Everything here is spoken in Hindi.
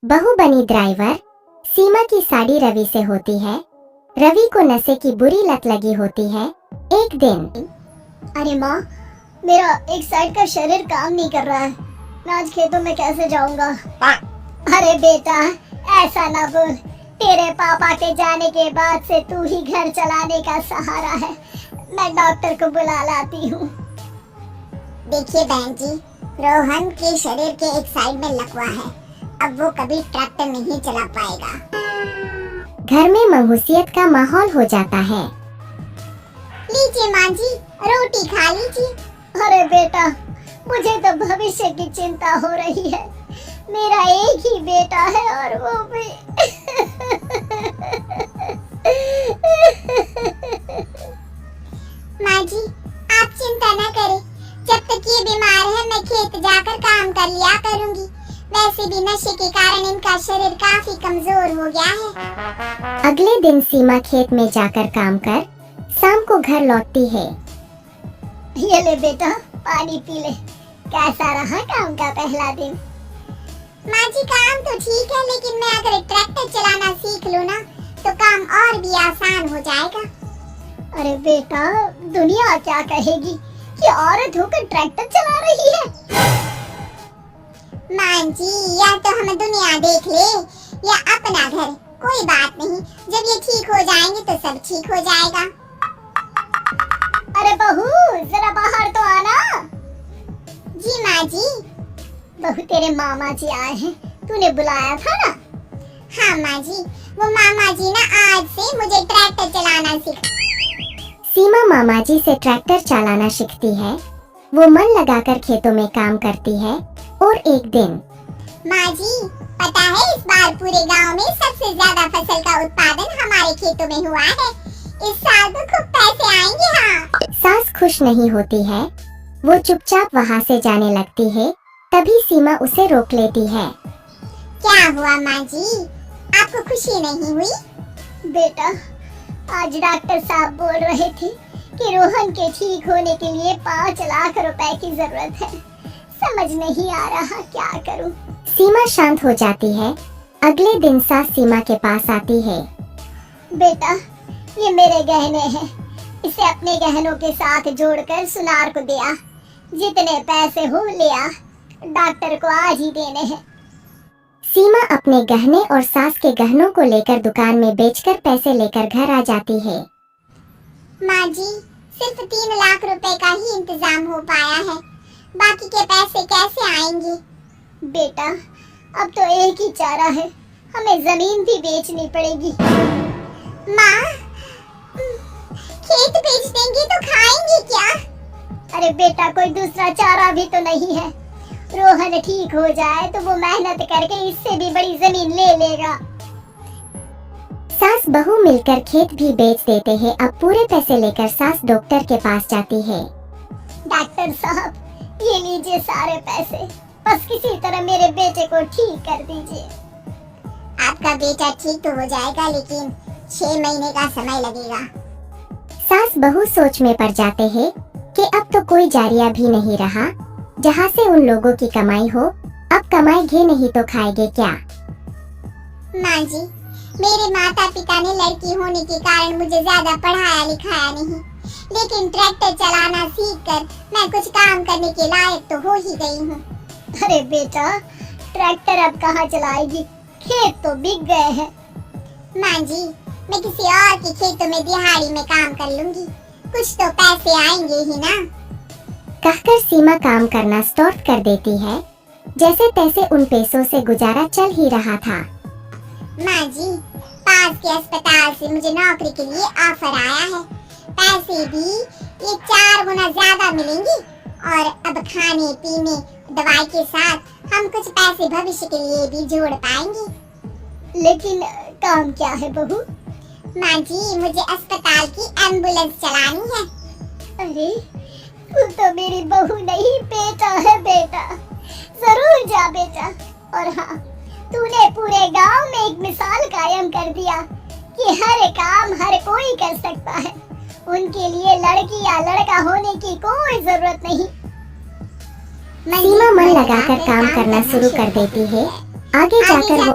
बहू बनी ड्राइवर। सीमा की साड़ी रवि से होती है। रवि को नशे की बुरी लत लगी होती है। एक दिन, अरे माँ, मेरा एक साइड का शरीर काम नहीं कर रहा है। मैं आज खेतों में कैसे जाऊंगा? अरे बेटा, ऐसा ना बोल। तेरे पापा के जाने के बाद से तू ही घर चलाने का सहारा है। मैं डॉक्टर को बुला लाती हूँ। देखिए बहन जी, रोहन के शरीर के एक साइड में लकवा है। अब वो कभी ट्रैक्टर नहीं चला पाएगा। घर में महुसियत का माहौल हो जाता है। लीजिए माँ जी, रोटी खा लीजिए। अरे बेटा, मुझे तो भविष्य की चिंता हो रही है। मेरा एक ही बेटा है और वो भी माँ जी, आप चिंता न करें। जब तक ये बीमार है मैं खेत जाकर काम कर लिया करूंगी। वैसे भी नशे के कारण इनका शरीर काफी कमजोर हो गया है। अगले दिन सीमा खेत में जाकर काम कर शाम को घर लौटती है। ये ले बेटा, पानी पी ले। कैसा रहा काम का पहला दिन? माँ जी, काम तो ठीक है, लेकिन मैं अगर ट्रैक्टर चलाना सीख लूँ ना तो काम और भी आसान हो जाएगा। अरे बेटा, दुनिया क्या कहेगी कि औरत होकर ट्रैक्टर चला रही है? माँ जी, या तो हमें दुनिया देख ले या अपना घर, कोई बात नहीं। जब ये ठीक हो जाएंगे तो सब ठीक हो जाएगा। अरे बहू, जरा बाहर तो आना। जी माँ जी। बहू, तेरे मामा जी आए हैं, तूने बुलाया था ना? हाँ माँ जी, वो मामा जी ना आज से मुझे ट्रैक्टर चलाना सीमा मामा जी से ट्रैक्टर चलाना सीखती है। वो मन लगाकर खेतों में काम करती है। और एक दिन, माँ जी, पता है इस बार पूरे गांव में सबसे ज्यादा फसल का उत्पादन हमारे खेतों में हुआ है। इस साल तो खूब पैसे आएंगे। हाँ। सास खुश नहीं होती है। वो चुपचाप वहाँ से जाने लगती है। तभी सीमा उसे रोक लेती है। क्या हुआ माँ जी, आपको खुशी नहीं हुई? बेटा, आज डॉक्टर साहब बोल रहे थे कि रोहन के ठीक होने के लिए 5 लाख रुपए की जरूरत है। समझ नहीं आ रहा क्या करूं। सीमा शांत हो जाती है। अगले दिन सास सीमा के पास आती है। बेटा, ये मेरे गहने हैं। इसे अपने गहनों के साथ जोड़कर सुनार को दिया। जितने पैसे हो लिया, डॉक्टर को आज ही देने हैं। सीमा अपने गहने और सास के गहनों को लेकर दुकान में बेचकर पैसे लेकर घर आ जाती है। माँ जी, सिर्फ 3 लाख रुपए का ही इंतजाम हो पाया है। बाकी के पैसे कैसे आएंगे? बेटा, अब तो एक ही चारा है, हमें जमीन भी बेचनी पड़ेगी। माँ, खेत बेच देंगे तो खाएंगे क्या? अरे बेटा, कोई दूसरा चारा भी तो नहीं है। रोहन ठीक हो जाए तो वो मेहनत करके इससे भी बड़ी जमीन ले लेगा। सास बहू मिलकर खेत भी बेच देते हैं। अब पूरे पैसे लेकर सास डॉक्टर के पास जाती है। डॉक्टर साहब, ये लीजिए सारे पैसे। बस किसी तरह मेरे बेटे को ठीक कर दीजिए। आपका बेटा ठीक तो हो जाएगा, लेकिन 6 महीने का समय लगेगा। सास बहू सोच में पड़ जाते हैं कि अब तो कोई जारिया भी नहीं रहा जहाँ से उन लोगों की कमाई हो। अब कमाएंगे नहीं तो खाएंगे क्या? माँ जी, मेरे माता पिता ने लड़की होने के कारण मुझे ज्यादा पढ़ाया लिखाया नहीं, लेकिन ट्रैक्टर चलाना सीखकर मैं कुछ काम करने के लायक तो हो ही गई हूँ। अरे बेटा, ट्रैक्टर अब कहाँ चलाएगी? खेत तो बिक गए हैं। माँ जी, मैं किसी और के खेतों में दिहाड़ी में काम कर लूंगी, कुछ तो पैसे आएंगे ही ना। कहकर सीमा काम करना स्टार्ट कर देती है। जैसे तैसे उन पैसों से गुजारा चल ही रहा था। माँ जी, पास के अस्पताल से मुझे नौकरी के लिए ऑफर आया है। पैसे भी ये 4 गुना ज्यादा मिलेंगे और अब खाने पीने दवाई के साथ हम कुछ पैसे भविष्य के लिए भी जोड़ पाएंगे। लेकिन काम क्या है बहू? माँ जी, मुझे अस्पताल की एम्बुलेंस चलानी है। अरे, तू तो मेरी बहू नहीं, बेटा है बेटा। जरूर जा बेटा। और हाँ, तूने पूरे गांव में एक मिसाल कायम कर दिया कि हर काम हर कोई कर सकता है। उनके लिए लड़की या लड़का होने की कोई जरूरत नहीं। सीमा मन लगाकर काम करना शुरू कर देती है। आगे जाकर वो